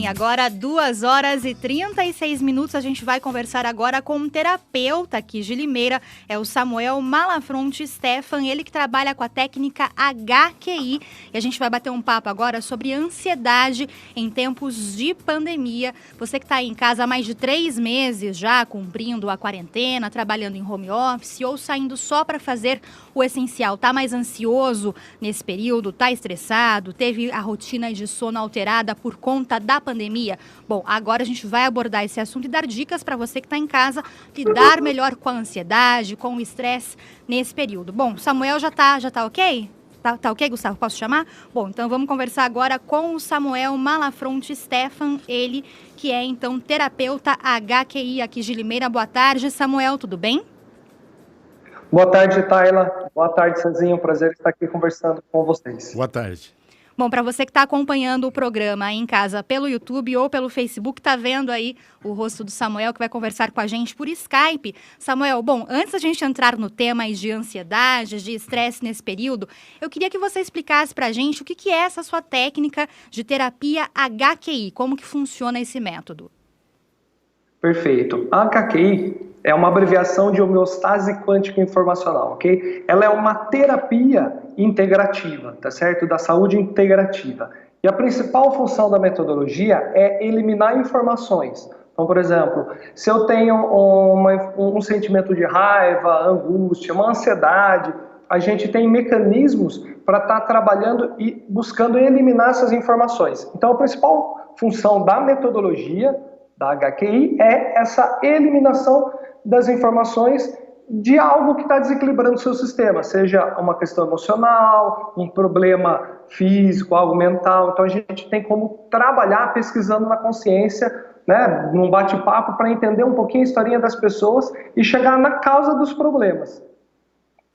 bem, agora 2 horas e 36 minutos, a gente vai conversar agora com um terapeuta aqui de Limeira, é o Samuel Malafronte Stefan, ele que trabalha com a técnica HQI, e a gente vai bater um papo agora sobre ansiedade em tempos de pandemia. Você que está aí em casa há mais de 3 meses já, cumprindo a quarentena, trabalhando em home office ou saindo só para fazer o essencial, tá mais ansioso nesse período, tá estressado, teve a rotina de sono alterada por conta da pandemia? Bom, agora a gente vai abordar esse assunto e dar dicas para você que está em casa lidar melhor com a ansiedade, com o estresse nesse período. Bom, Samuel já tá ok? Tá ok, Gustavo? Posso chamar? Bom, então vamos conversar agora com o Samuel Malafronte Stefan, ele que é então terapeuta HQI aqui de Limeira. Boa tarde, Samuel, tudo bem? Boa tarde, Tayla. Boa tarde, Cezinho. Prazer estar aqui conversando com vocês. Boa tarde. Bom, para você que está acompanhando o programa aí em casa pelo YouTube ou pelo Facebook, está vendo aí o rosto do Samuel, que vai conversar com a gente por Skype. Samuel, bom, antes da gente entrar no tema aí de ansiedade, de estresse nesse período, eu queria que você explicasse para a gente o que é essa sua técnica de terapia HQI, como que funciona esse método. Perfeito. A HQI é uma abreviação de homeostase quântica informacional, ok? Ela é uma terapia integrativa, tá certo? Da saúde integrativa. E a principal função da metodologia é eliminar informações. Então, por exemplo, se eu tenho um sentimento de raiva, angústia, uma ansiedade, a gente tem mecanismos para estar trabalhando e buscando eliminar essas informações. Então, a principal função da metodologia da HQI é essa eliminação das informações de algo que está desequilibrando o seu sistema, seja uma questão emocional, um problema físico, algo mental. Então a gente tem como trabalhar pesquisando na consciência, né, num bate-papo para entender um pouquinho a historinha das pessoas e chegar na causa dos problemas.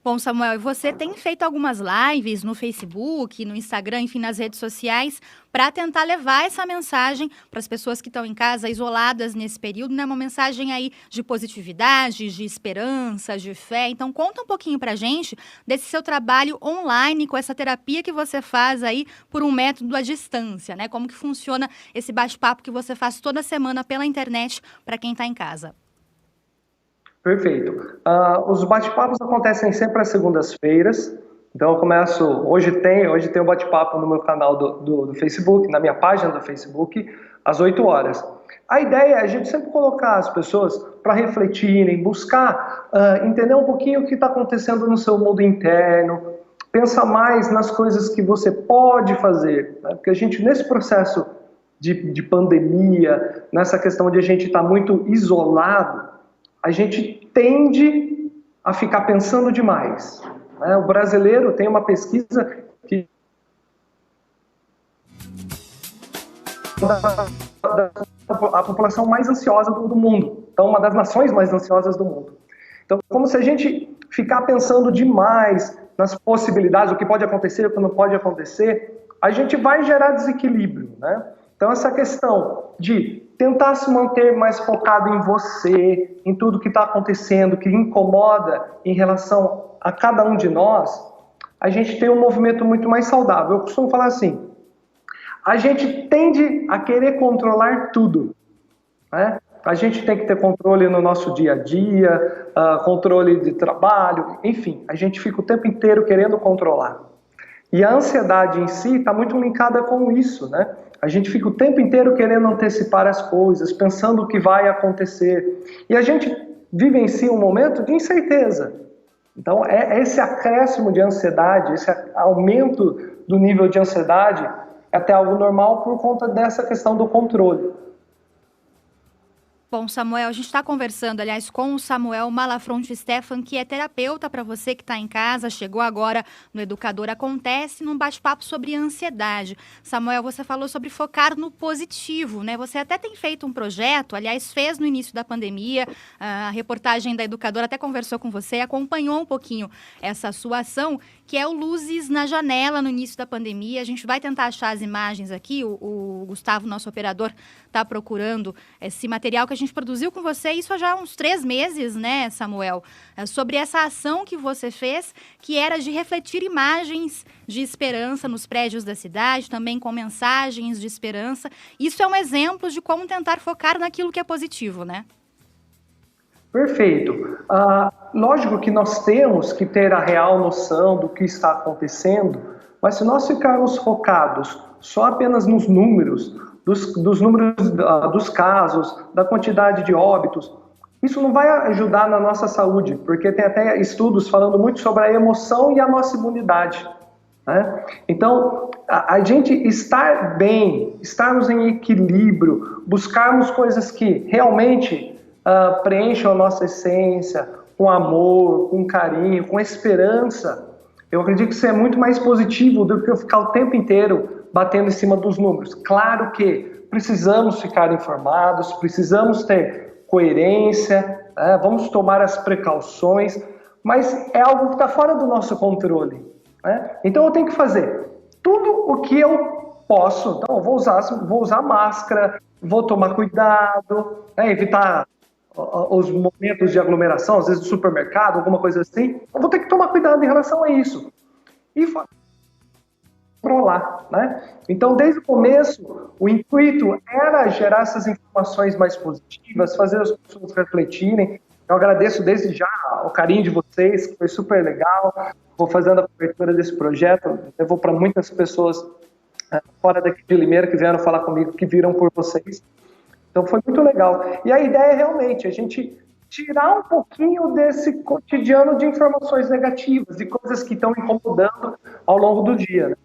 Bom, Samuel, e você tem feito algumas lives no Facebook, no Instagram, enfim, nas redes sociais, para tentar levar essa mensagem para as pessoas que estão em casa, isoladas nesse período, né? Uma mensagem aí de positividade, de esperança, de fé. Então, conta um pouquinho para a gente desse seu trabalho online, com essa terapia que você faz aí por um método à distância, né? Como que funciona esse bate-papo que você faz toda semana pela internet para quem está em casa? Perfeito. Os bate-papos acontecem sempre às segundas-feiras. Então eu começo, hoje tem um bate-papo no meu canal do Facebook, na minha página do Facebook, às 8 horas. A ideia é a gente sempre colocar as pessoas para refletirem, buscar entender um pouquinho o que está acontecendo no seu mundo interno, pensar mais nas coisas que você pode fazer, né? Porque a gente, nesse processo de pandemia, nessa questão de a gente estar muito isolado, a gente tende a ficar pensando demais, né? O brasileiro tem uma pesquisa que a população mais ansiosa do mundo, então uma das nações mais ansiosas do mundo. Então, como se a gente ficar pensando demais nas possibilidades, o que pode acontecer, o que não pode acontecer, a gente vai gerar desequilíbrio, né? Então, essa questão de tentar se manter mais focado em você, em tudo que está acontecendo, que incomoda em relação a cada um de nós, a gente tem um movimento muito mais saudável. Eu costumo falar assim, a gente tende a querer controlar tudo, né? A gente tem que ter controle no nosso dia a dia, controle de trabalho, enfim, a gente fica o tempo inteiro querendo controlar. E a ansiedade em si está muito linkada com isso, né? A gente fica o tempo inteiro querendo antecipar as coisas, pensando o que vai acontecer. E a gente vivencia um momento de incerteza. Então, esse acréscimo de ansiedade, esse aumento do nível de ansiedade, é até algo normal por conta dessa questão do controle. Bom, Samuel, a gente está conversando, aliás, com o Samuel Malafronte Stefan, que é terapeuta para você que está em casa, chegou agora no Educador Acontece, num bate-papo sobre ansiedade. Samuel, você falou sobre focar no positivo, né? Você até tem feito um projeto, aliás, fez no início da pandemia, a reportagem da Educadora até conversou com você, acompanhou um pouquinho essa sua ação, que é o Luzes na Janela, no início da pandemia. A gente vai tentar achar as imagens aqui. O Gustavo, nosso operador, está procurando esse material que a gente produziu com você, isso há já uns 3 meses, né, Samuel? Sobre essa ação que você fez, que era de refletir imagens de esperança nos prédios da cidade, também com mensagens de esperança. Isso é um exemplo de como tentar focar naquilo que é positivo, né? Perfeito. Lógico que nós temos que ter a real noção do que está acontecendo, mas se nós ficarmos focados só apenas nos números, dos números dos casos, da quantidade de óbitos, isso não vai ajudar na nossa saúde, porque tem até estudos falando muito sobre a emoção e a nossa imunidade, né? Então, a gente estar bem, estarmos em equilíbrio, buscarmos coisas que realmente preencham a nossa essência, com amor, com carinho, com esperança, eu acredito que isso é muito mais positivo do que eu ficar o tempo inteiro batendo em cima dos números. Claro que precisamos ficar informados, precisamos ter coerência, vamos tomar as precauções, mas é algo que está fora do nosso controle, né? Então eu tenho que fazer tudo o que eu posso. Então eu vou usar máscara, vou tomar cuidado, evitar os momentos de aglomeração, às vezes do supermercado, alguma coisa assim. Eu vou ter que tomar cuidado em relação a isso e controlar, né? Então, desde o começo, o intuito era gerar essas informações mais positivas, fazer as pessoas refletirem. Eu agradeço desde já o carinho de vocês, que foi super legal. Vou fazendo a cobertura desse projeto, levou para muitas pessoas fora daqui de Limeira que vieram falar comigo, que viram por vocês. Então foi muito legal. E a ideia é realmente a gente tirar um pouquinho desse cotidiano de informações negativas, de coisas que estão incomodando ao longo do dia, né?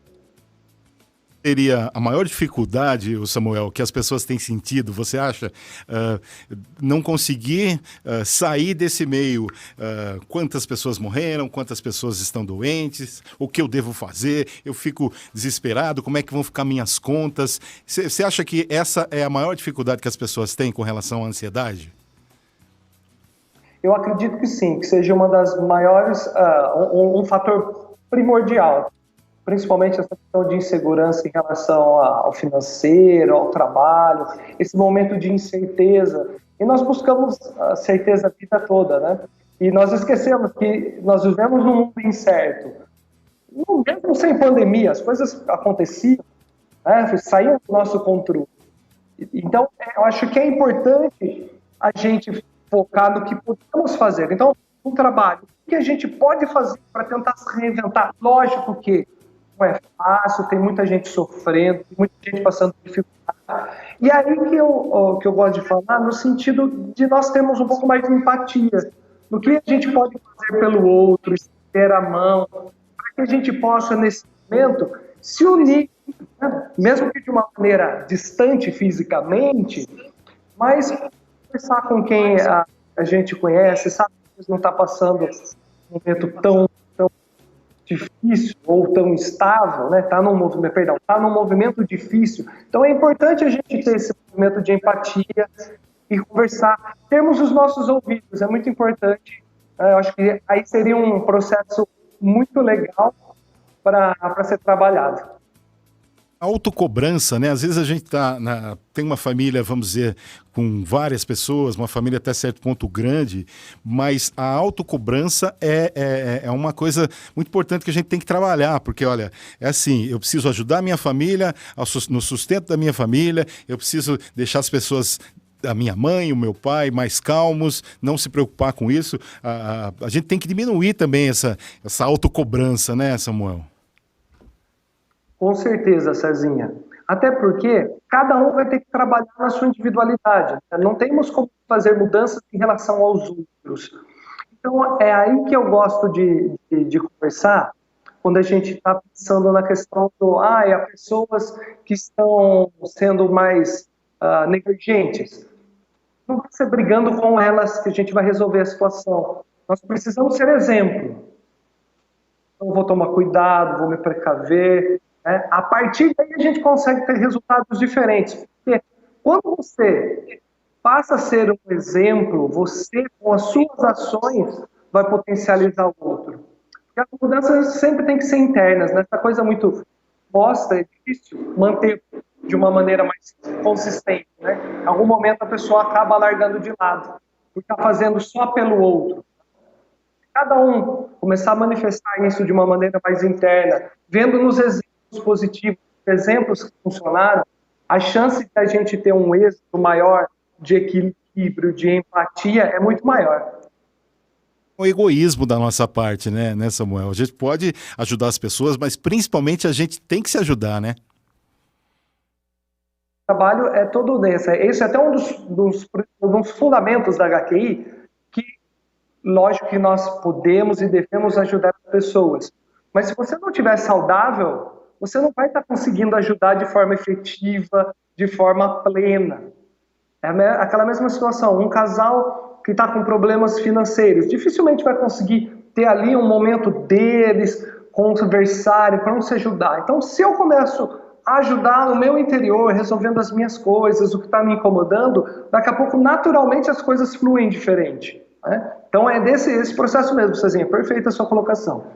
Seria a maior dificuldade, o Samuel, que as pessoas têm sentido, você acha, não conseguir sair desse meio? Quantas pessoas morreram, quantas pessoas estão doentes, o que eu devo fazer, eu fico desesperado, como é que vão ficar minhas contas? Você acha que essa é a maior dificuldade que as pessoas têm com relação à ansiedade? Eu acredito que sim, que seja uma das maiores, um fator primordial. Principalmente essa questão de insegurança em relação ao financeiro, ao trabalho, esse momento de incerteza. E nós buscamos a certeza a vida toda, né? E nós esquecemos que nós vivemos num mundo incerto. Mesmo sem pandemia, as coisas aconteciam, né? Saíam do nosso controle. Então, eu acho que é importante a gente focar no que podemos fazer. Então, no trabalho, o que a gente pode fazer para tentar se reinventar? Lógico que não é fácil, tem muita gente sofrendo, tem muita gente passando dificuldade. E aí que eu gosto de falar, no sentido de nós termos um pouco mais de empatia, no que a gente pode fazer pelo outro, estender a mão, para que a gente possa, nesse momento, se unir, né? Mesmo que de uma maneira distante fisicamente, mas conversar com quem a gente conhece, sabe que não está passando um momento tão difícil ou tão estável, né? Tá num movimento difícil. Então é importante a gente ter esse movimento de empatia e conversar, termos os nossos ouvidos, é muito importante. Eu acho que aí seria um processo muito legal para ser trabalhado. A autocobrança, né? Às vezes a gente tem uma família, vamos dizer, com várias pessoas, uma família até certo ponto grande, mas a autocobrança é uma coisa muito importante que a gente tem que trabalhar, porque, olha, é assim, eu preciso ajudar a minha família, no sustento da minha família, eu preciso deixar as pessoas, a minha mãe, o meu pai, mais calmos, não se preocupar com isso. A gente tem que diminuir também essa autocobrança, né, Samuel? Com certeza, Cezinha. Até porque cada um vai ter que trabalhar na sua individualidade, né? Não temos como fazer mudanças em relação aos outros. Então, é aí que eu gosto de conversar, quando a gente está pensando na questão há pessoas que estão sendo mais negligentes. Não vai ser brigando com elas que a gente vai resolver a situação. Nós precisamos ser exemplo. Então, vou tomar cuidado, vou me precaver. A partir daí a gente consegue ter resultados diferentes. Porque quando você passa a ser um exemplo, você, com as suas ações, vai potencializar o outro. E as mudanças sempre têm que ser internas, né? Essa coisa muito posta é difícil manter de uma maneira mais consistente, né? Em algum momento a pessoa acaba largando de lado, por estar fazendo só pelo outro. Cada um começar a manifestar isso de uma maneira mais interna, vendo nos exemplos positivos, exemplos que funcionaram, a chance de a gente ter um êxito maior de equilíbrio, de empatia, é muito maior. O egoísmo da nossa parte, né, Samuel? A gente pode ajudar as pessoas, mas principalmente a gente tem que se ajudar, né? O trabalho é todo desse. Esse é até um dos fundamentos da HQI, que, lógico que nós podemos e devemos ajudar as pessoas. Mas se você não estiver saudável, você não vai estar conseguindo ajudar de forma efetiva, de forma plena. É aquela mesma situação, um casal que está com problemas financeiros, dificilmente vai conseguir ter ali um momento deles, conversarem, para um se ajudar. Então, se eu começo a ajudar no meu interior, resolvendo as minhas coisas, o que está me incomodando, daqui a pouco, naturalmente, as coisas fluem diferente, né? Então, é esse processo mesmo, Cezinha, perfeita a sua colocação.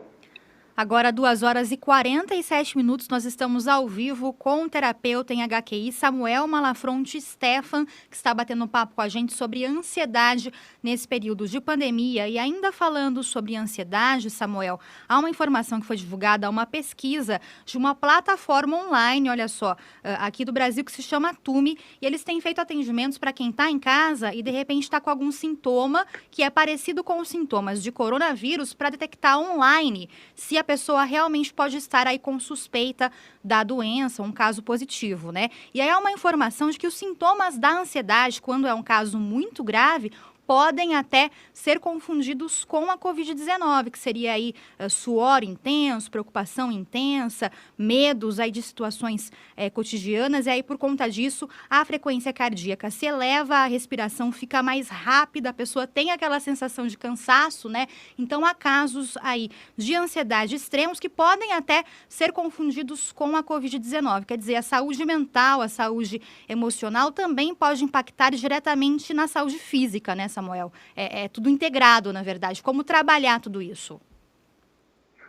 Agora, 2h47, nós estamos ao vivo com o terapeuta em HQI, Samuel Malafronte Stefan, que está batendo papo com a gente sobre ansiedade nesse período de pandemia. E ainda falando sobre ansiedade, Samuel, há uma informação que foi divulgada, uma pesquisa de uma plataforma online, olha só, aqui do Brasil, que se chama Tume, e eles têm feito atendimentos para quem está em casa e de repente está com algum sintoma que é parecido com os sintomas de coronavírus, para detectar online se a pessoa realmente pode estar aí com suspeita da doença, um caso positivo, né? E aí há uma informação de que os sintomas da ansiedade, quando é um caso muito grave, podem até ser confundidos com a Covid-19, que seria aí suor intenso, preocupação intensa, medos aí de situações cotidianas, e aí por conta disso a frequência cardíaca se eleva, a respiração fica mais rápida, a pessoa tem aquela sensação de cansaço, né? Então há casos aí de ansiedade extremos que podem até ser confundidos com a Covid-19, quer dizer, a saúde mental, a saúde emocional também pode impactar diretamente na saúde física, né, Samuel? É tudo integrado, na verdade. Como trabalhar tudo isso?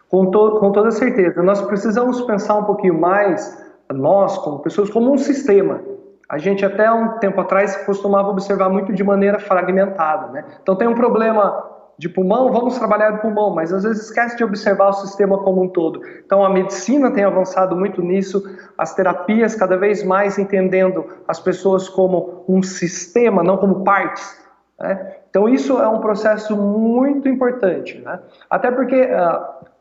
Com toda certeza. Nós precisamos pensar um pouquinho mais, nós, como pessoas, como um sistema. A gente até um tempo atrás costumava observar muito de maneira fragmentada, né? Então tem um problema de pulmão, vamos trabalhar o pulmão, mas às vezes esquece de observar o sistema como um todo. Então a medicina tem avançado muito nisso, as terapias cada vez mais entendendo as pessoas como um sistema, não como partes, né? Então isso é um processo muito importante, né? Até porque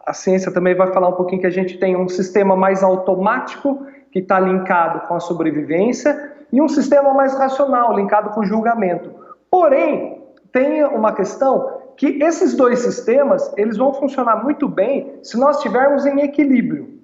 a ciência também vai falar um pouquinho que a gente tem um sistema mais automático, que está linkado com a sobrevivência, e um sistema mais racional, linkado com o julgamento. Porém, tem uma questão que esses dois sistemas, eles vão funcionar muito bem se nós estivermos em equilíbrio.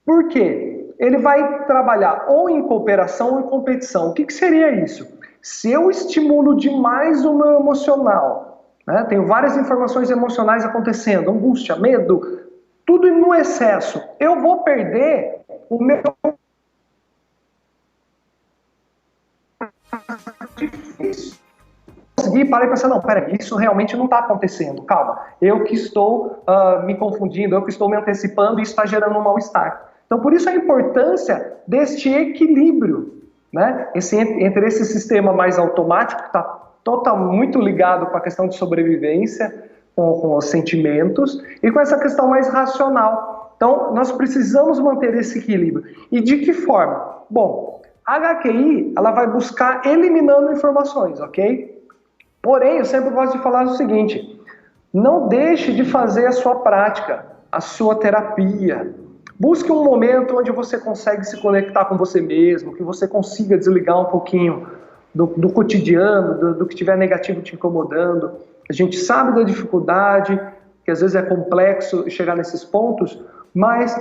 Por quê? Ele vai trabalhar ou em cooperação ou em competição. O que seria isso? Se eu estimulo demais o meu emocional, né? Tenho várias informações emocionais acontecendo, angústia, medo, tudo no excesso, eu vou perder o meu... Consegui parar e pensar, não, peraí, isso realmente não está acontecendo, calma, eu que estou me confundindo, eu que estou me antecipando e isso está gerando um mal-estar. Então, por isso a importância deste equilíbrio, né? Entre esse sistema mais automático, que está muito ligado com a questão de sobrevivência, com os sentimentos, e com essa questão mais racional. Então, nós precisamos manter esse equilíbrio. E de que forma? Bom, a HQI, ela vai buscar eliminando informações, ok? Porém, eu sempre gosto de falar o seguinte, não deixe de fazer a sua prática, a sua terapia. Busque um momento onde você consegue se conectar com você mesmo, que você consiga desligar um pouquinho do cotidiano, do que estiver negativo te incomodando. A gente sabe da dificuldade, que às vezes é complexo chegar nesses pontos, mas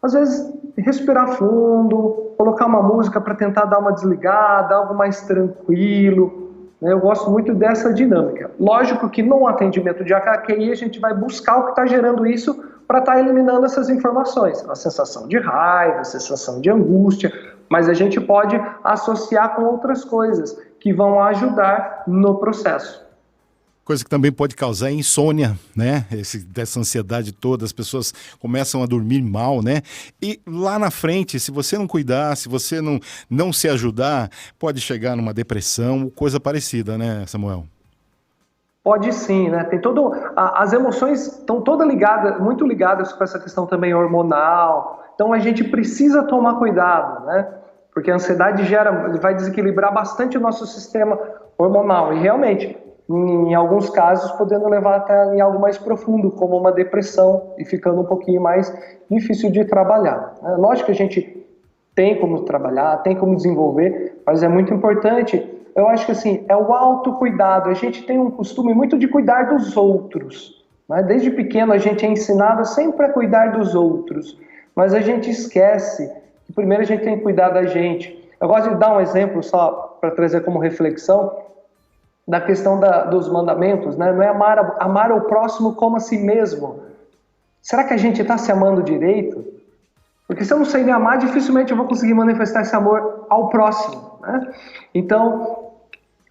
às vezes respirar fundo, colocar uma música para tentar dar uma desligada, algo mais tranquilo. Eu gosto muito dessa dinâmica. Lógico que no atendimento de HQI a gente vai buscar o que está gerando isso para estar eliminando essas informações. A sensação de raiva, a sensação de angústia, mas a gente pode associar com outras coisas que vão ajudar no processo. coisa que também pode causar insônia, né? Dessa ansiedade toda, as pessoas começam a dormir mal, né? E lá na frente, se você não cuidar, se você não se ajudar, pode chegar numa depressão, coisa parecida, né, Samuel? Pode sim, né? Tem todo, as emoções estão todas ligadas, muito ligadas com essa questão também hormonal. Então a gente precisa tomar cuidado, né? Porque a ansiedade vai desequilibrar bastante o nosso sistema hormonal. E realmente, em alguns casos, podendo levar até em algo mais profundo, como uma depressão, e ficando um pouquinho mais difícil de trabalhar. Lógico que a gente tem como trabalhar, tem como desenvolver, mas é muito importante. Eu acho que assim, é o autocuidado. A gente tem um costume muito de cuidar dos outros, né? Desde pequeno a gente é ensinado sempre a cuidar dos outros, mas a gente esquece que primeiro a gente tem que cuidar da gente. Eu gosto de dar um exemplo só para trazer como reflexão da questão dos mandamentos, né? Não é amar ao próximo como a si mesmo. Será que a gente está se amando direito? Porque se eu não sei me amar, dificilmente eu vou conseguir manifestar esse amor ao próximo, né? Então,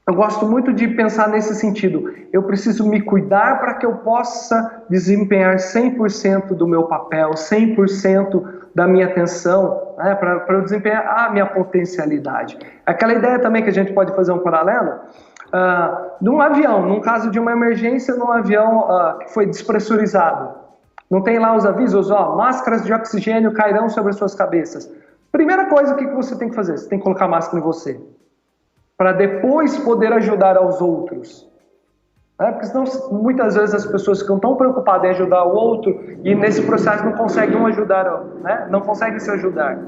eu gosto muito de pensar nesse sentido. Eu preciso me cuidar para que eu possa desempenhar 100% do meu papel, 100% da minha atenção, né? Para eu desempenhar a minha potencialidade. Aquela ideia também que a gente pode fazer um paralelo, num avião, num caso de uma emergência, num avião que foi despressurizado. Não tem lá os avisos, máscaras de oxigênio cairão sobre as suas cabeças. Primeira coisa, o que você tem que fazer? Você tem que colocar máscara em você, para depois poder ajudar aos outros. Porque senão, muitas vezes, as pessoas ficam tão preocupadas em ajudar o outro e nesse processo não conseguem ajudar, né? Não conseguem se ajudar.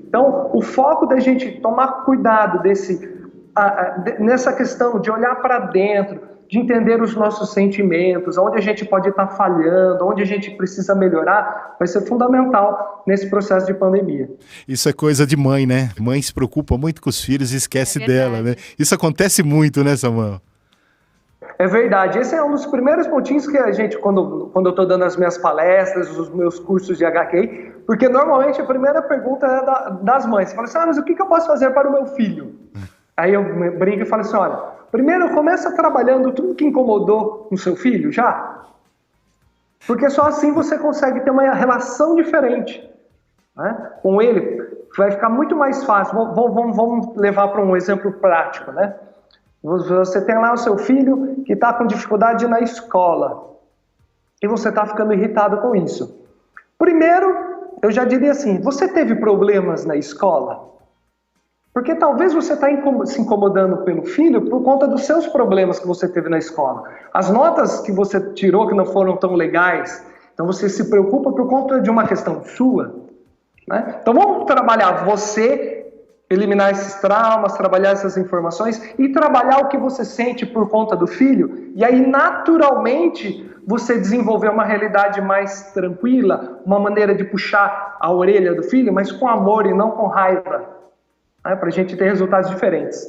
Então, o foco da gente tomar cuidado nessa questão de olhar para dentro, de entender os nossos sentimentos, onde a gente pode estar falhando, onde a gente precisa melhorar, vai ser fundamental nesse processo de pandemia. Isso é coisa de mãe, né? Mãe se preocupa muito com os filhos e esquece dela, né? Isso acontece muito, né, Samuel? É verdade. Esse é um dos primeiros pontinhos que a gente, quando eu estou dando as minhas palestras, os meus cursos de HQI, porque normalmente a primeira pergunta é das mães. Você fala assim, mas o que eu posso fazer para o meu filho? Aí eu brinco e falo assim, olha, primeiro começa trabalhando tudo que incomodou no seu filho já, porque só assim você consegue ter uma relação diferente, né, com ele. Vai ficar muito mais fácil. Vamos levar para um exemplo prático, né? Você tem lá o seu filho que está com dificuldade na escola e você está ficando irritado com isso. Primeiro, eu já diria assim, você teve problemas na escola? Porque talvez você está se incomodando pelo filho por conta dos seus problemas que você teve na escola. As notas que você tirou que não foram tão legais, então você se preocupa por conta de uma questão sua, né? Então vamos trabalhar você, eliminar esses traumas, trabalhar essas informações e trabalhar o que você sente por conta do filho. E aí, naturalmente, você desenvolver uma realidade mais tranquila, uma maneira de puxar a orelha do filho, mas com amor e não com raiva. Para a gente ter resultados diferentes.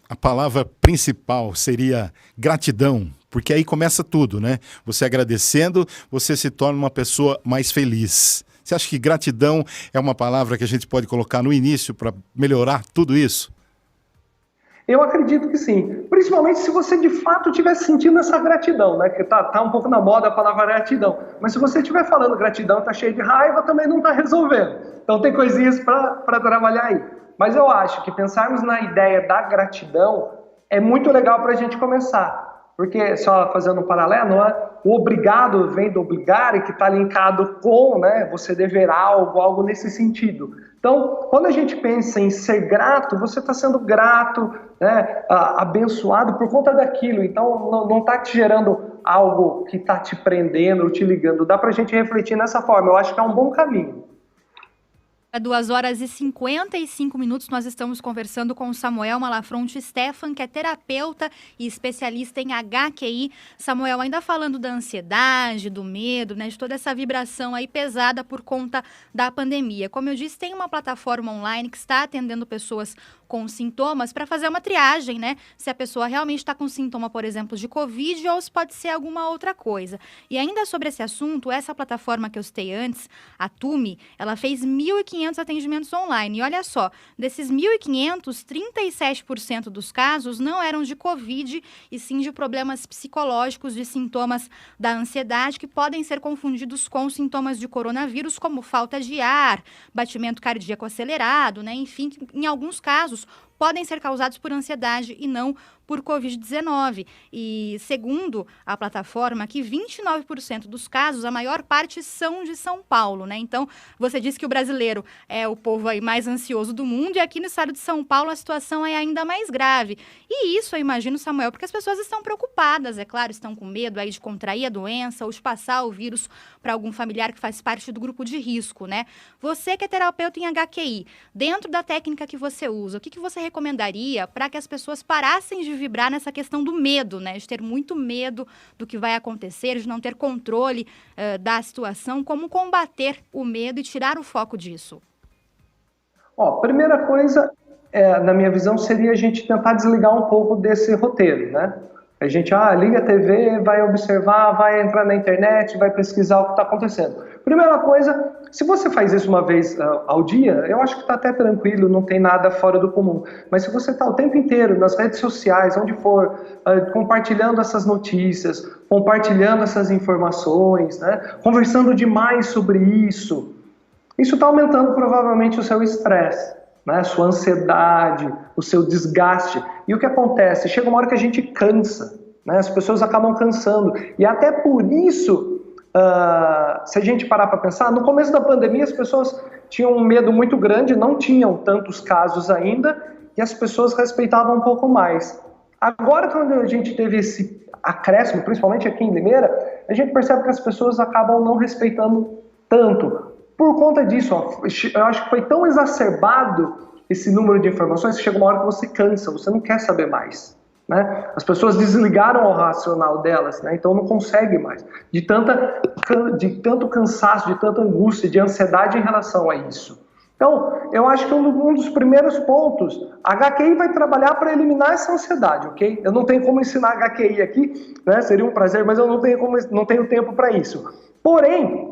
A palavra principal seria gratidão, porque aí começa tudo, né? Você agradecendo, você se torna uma pessoa mais feliz. Você acha que gratidão é uma palavra que a gente pode colocar no início para melhorar tudo isso? Eu acredito que sim. Principalmente se você de fato estiver sentindo essa gratidão, né? Que tá um pouco na moda a palavra gratidão. Mas se você estiver falando gratidão, tá cheio de raiva, também não está resolvendo. Então tem coisinhas para trabalhar aí. Mas eu acho que pensarmos na ideia da gratidão é muito legal para a gente começar. Porque, só fazendo um paralelo, o obrigado vem do obligare, que está linkado com, né, você deverá, algo nesse sentido. Então, quando a gente pensa em ser grato, você está sendo grato, né, abençoado por conta daquilo. Então, não está te gerando algo que está te prendendo ou te ligando. Dá para a gente refletir nessa forma. Eu acho que é um bom caminho. Há 2h55, nós estamos conversando com o Samuel Malafronte Stefan, que é terapeuta e especialista em HQI. Samuel, ainda falando da ansiedade, do medo, né, de toda essa vibração aí pesada por conta da pandemia. Como eu disse, tem uma plataforma online que está atendendo pessoas com sintomas para fazer uma triagem, né? Se a pessoa realmente está com sintoma, por exemplo, de Covid ou se pode ser alguma outra coisa. E ainda sobre esse assunto, essa plataforma que eu citei antes, a Tumi, ela fez 1.500 1.500 atendimentos online. E olha só, desses 1.500, 37% dos casos não eram de Covid, e sim de problemas psicológicos, de sintomas da ansiedade, que podem ser confundidos com sintomas de coronavírus, como falta de ar, batimento cardíaco acelerado, né? Enfim, em alguns casos, podem ser causados por ansiedade e não por Covid-19. E segundo a plataforma, que 29% dos casos, a maior parte são de São Paulo, né? Então, você disse que o brasileiro é o povo aí mais ansioso do mundo, e aqui no estado de São Paulo a situação é ainda mais grave. E isso, eu imagino, Samuel, porque as pessoas estão preocupadas, é claro, estão com medo aí de contrair a doença ou de passar o vírus para algum familiar que faz parte do grupo de risco, né? Você que é terapeuta em HQI, dentro da técnica que você usa, o que você recomendaria para que as pessoas parassem de vibrar nessa questão do medo, né? De ter muito medo do que vai acontecer, de não ter controle da situação. Como combater o medo e tirar o foco disso? Primeira coisa, na minha visão, seria a gente tentar desligar um pouco desse roteiro, né? A gente, liga a TV, vai observar, vai entrar na internet, vai pesquisar o que está acontecendo. Primeira coisa, se você faz isso uma vez ao dia, eu acho que está até tranquilo, não tem nada fora do comum. Mas se você está o tempo inteiro nas redes sociais, onde for, compartilhando essas notícias, compartilhando essas informações, né, conversando demais sobre isso está aumentando provavelmente o seu estresse, né, a sua ansiedade, o seu desgaste. E o que acontece? Chega uma hora que a gente cansa, né, as pessoas acabam cansando. E até por isso, se a gente parar para pensar, no começo da pandemia as pessoas tinham um medo muito grande, não tinham tantos casos ainda, e as pessoas respeitavam um pouco mais. Agora, quando a gente teve esse acréscimo, principalmente aqui em Limeira, a gente percebe que as pessoas acabam não respeitando tanto. Por conta disso, eu acho que foi tão exacerbado esse número de informações que chega uma hora que você cansa, você não quer saber mais, né? As pessoas desligaram o racional delas, né? Então não consegue mais. De tanto cansaço, de tanta angústia, de ansiedade em relação a isso. Então, eu acho que um dos primeiros pontos, a HQI vai trabalhar para eliminar essa ansiedade, ok? Eu não tenho como ensinar HQI aqui, né? Seria um prazer, mas eu não tenho tempo para isso. Porém,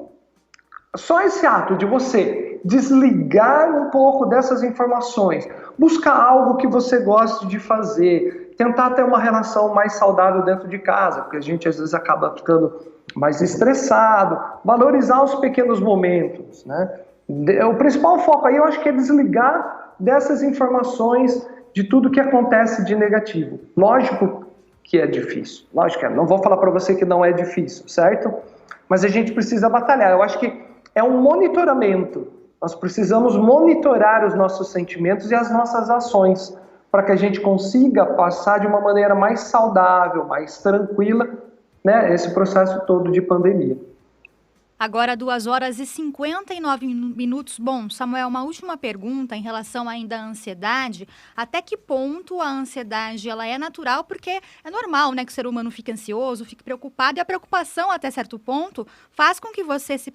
só esse ato de você desligar um pouco dessas informações, buscar algo que você goste de fazer, tentar ter uma relação mais saudável dentro de casa, porque a gente às vezes acaba ficando mais estressado, valorizar os pequenos momentos, né? O principal foco aí eu acho que é desligar dessas informações de tudo que acontece de negativo. Lógico que é difícil, lógico que é. Não vou falar para você que não é difícil, certo? Mas a gente precisa batalhar. Eu acho que é um monitoramento. Nós precisamos monitorar os nossos sentimentos e as nossas ações para que a gente consiga passar de uma maneira mais saudável, mais tranquila, né, esse processo todo de pandemia. Agora, 2h59. Bom, Samuel, uma última pergunta em relação ainda à ansiedade. Até que ponto a ansiedade ela é natural? Porque é normal, né, que o ser humano fique ansioso, fique preocupado. E a preocupação, até certo ponto, faz com que você se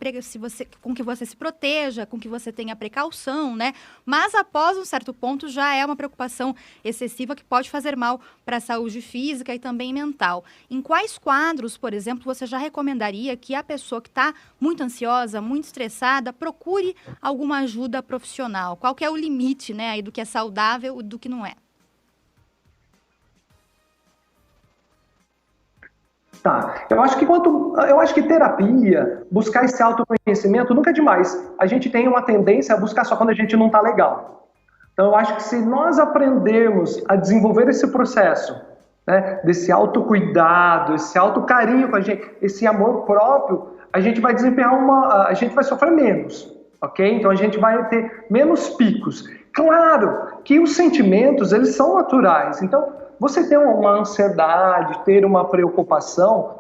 proteja, com que você tenha precaução, né? Mas após um certo ponto já é uma preocupação excessiva que pode fazer mal para a saúde física e também mental. Em quais quadros, por exemplo, você já recomendaria que a pessoa que está muito ansiosa, muito estressada, procure alguma ajuda profissional? Qual que é o limite, né, aí do que é saudável e do que não é? Tá, eu acho que terapia, buscar esse autoconhecimento nunca é demais. A gente tem uma tendência a buscar só quando a gente não está legal. Então eu acho que se nós aprendermos a desenvolver esse processo, né, desse autocuidado, esse autocarinho com a gente, esse amor próprio, a gente vai a gente vai sofrer menos, ok? Então a gente vai ter menos picos. Claro que os sentimentos, eles são naturais. Então, você ter uma ansiedade, ter uma preocupação,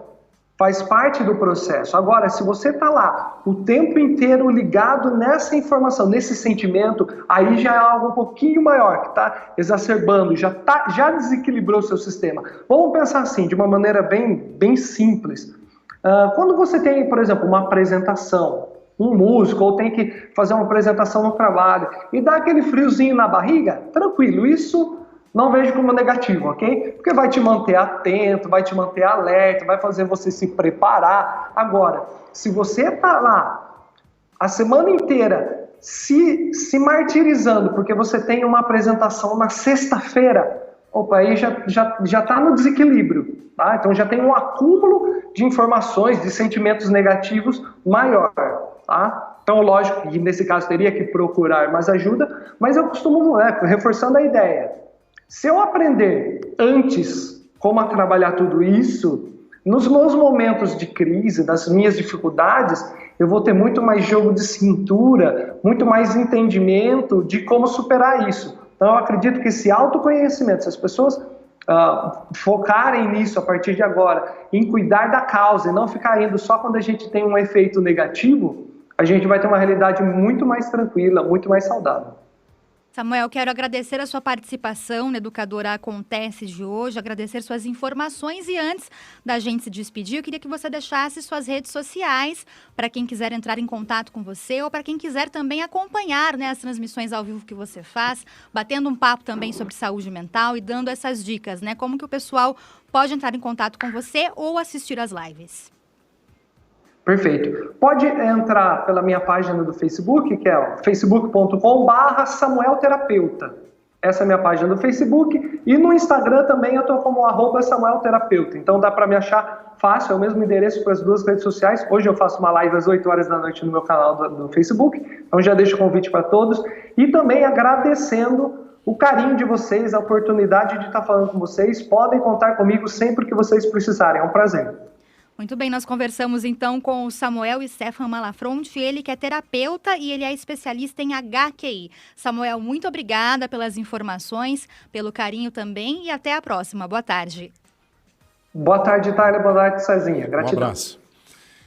faz parte do processo. Agora, se você está lá o tempo inteiro ligado nessa informação, nesse sentimento, aí já é algo um pouquinho maior, que está exacerbando, já desequilibrou o seu sistema. Vamos pensar assim, de uma maneira bem simples. Quando você tem, por exemplo, uma apresentação, um músico, ou tem que fazer uma apresentação no trabalho, e dá aquele friozinho na barriga, tranquilo, isso não vejo como negativo, ok? Porque vai te manter atento, vai te manter alerta, vai fazer você se preparar. Agora, se você está lá a semana inteira se martirizando, porque você tem uma apresentação na sexta-feira, opa, aí já está no desequilíbrio, tá? Então já tem um acúmulo de informações, de sentimentos negativos maior, tá? Então, lógico que nesse caso teria que procurar mais ajuda, mas eu costumo, reforçando a ideia, se eu aprender antes como a trabalhar tudo isso, nos meus momentos de crise, nas minhas dificuldades, eu vou ter muito mais jogo de cintura, muito mais entendimento de como superar isso. Então, eu acredito que esse autoconhecimento, se as pessoas focarem nisso a partir de agora, em cuidar da causa e não ficar indo só quando a gente tem um efeito negativo, a gente vai ter uma realidade muito mais tranquila, muito mais saudável. Samuel, quero agradecer a sua participação no Educadora Acontece de hoje, agradecer suas informações e antes da gente se despedir, eu queria que você deixasse suas redes sociais para quem quiser entrar em contato com você ou para quem quiser também acompanhar, né, as transmissões ao vivo que você faz, batendo um papo também sobre saúde mental e dando essas dicas, né, como que o pessoal pode entrar em contato com você ou assistir às lives. Perfeito. Pode entrar pela minha página do Facebook, que é facebook.com/SamuelTerapeuta. Essa é a minha página do Facebook. E no Instagram também eu estou como @SamuelTerapeuta. Então dá para me achar fácil, é o mesmo endereço para as duas redes sociais. Hoje eu faço uma live às 8 horas da noite no meu canal do Facebook. Então já deixo o convite para todos. E também agradecendo o carinho de vocês, a oportunidade de estar falando com vocês. Podem contar comigo sempre que vocês precisarem. É um prazer. Muito bem, nós conversamos então com o Samuel Stefan Malafronte, ele que é terapeuta e ele é especialista em HQI. Samuel, muito obrigada pelas informações, pelo carinho também e até a próxima. Boa tarde. Boa tarde, Thalia. Boa tarde, Cezinha. Gratidão. Um abraço.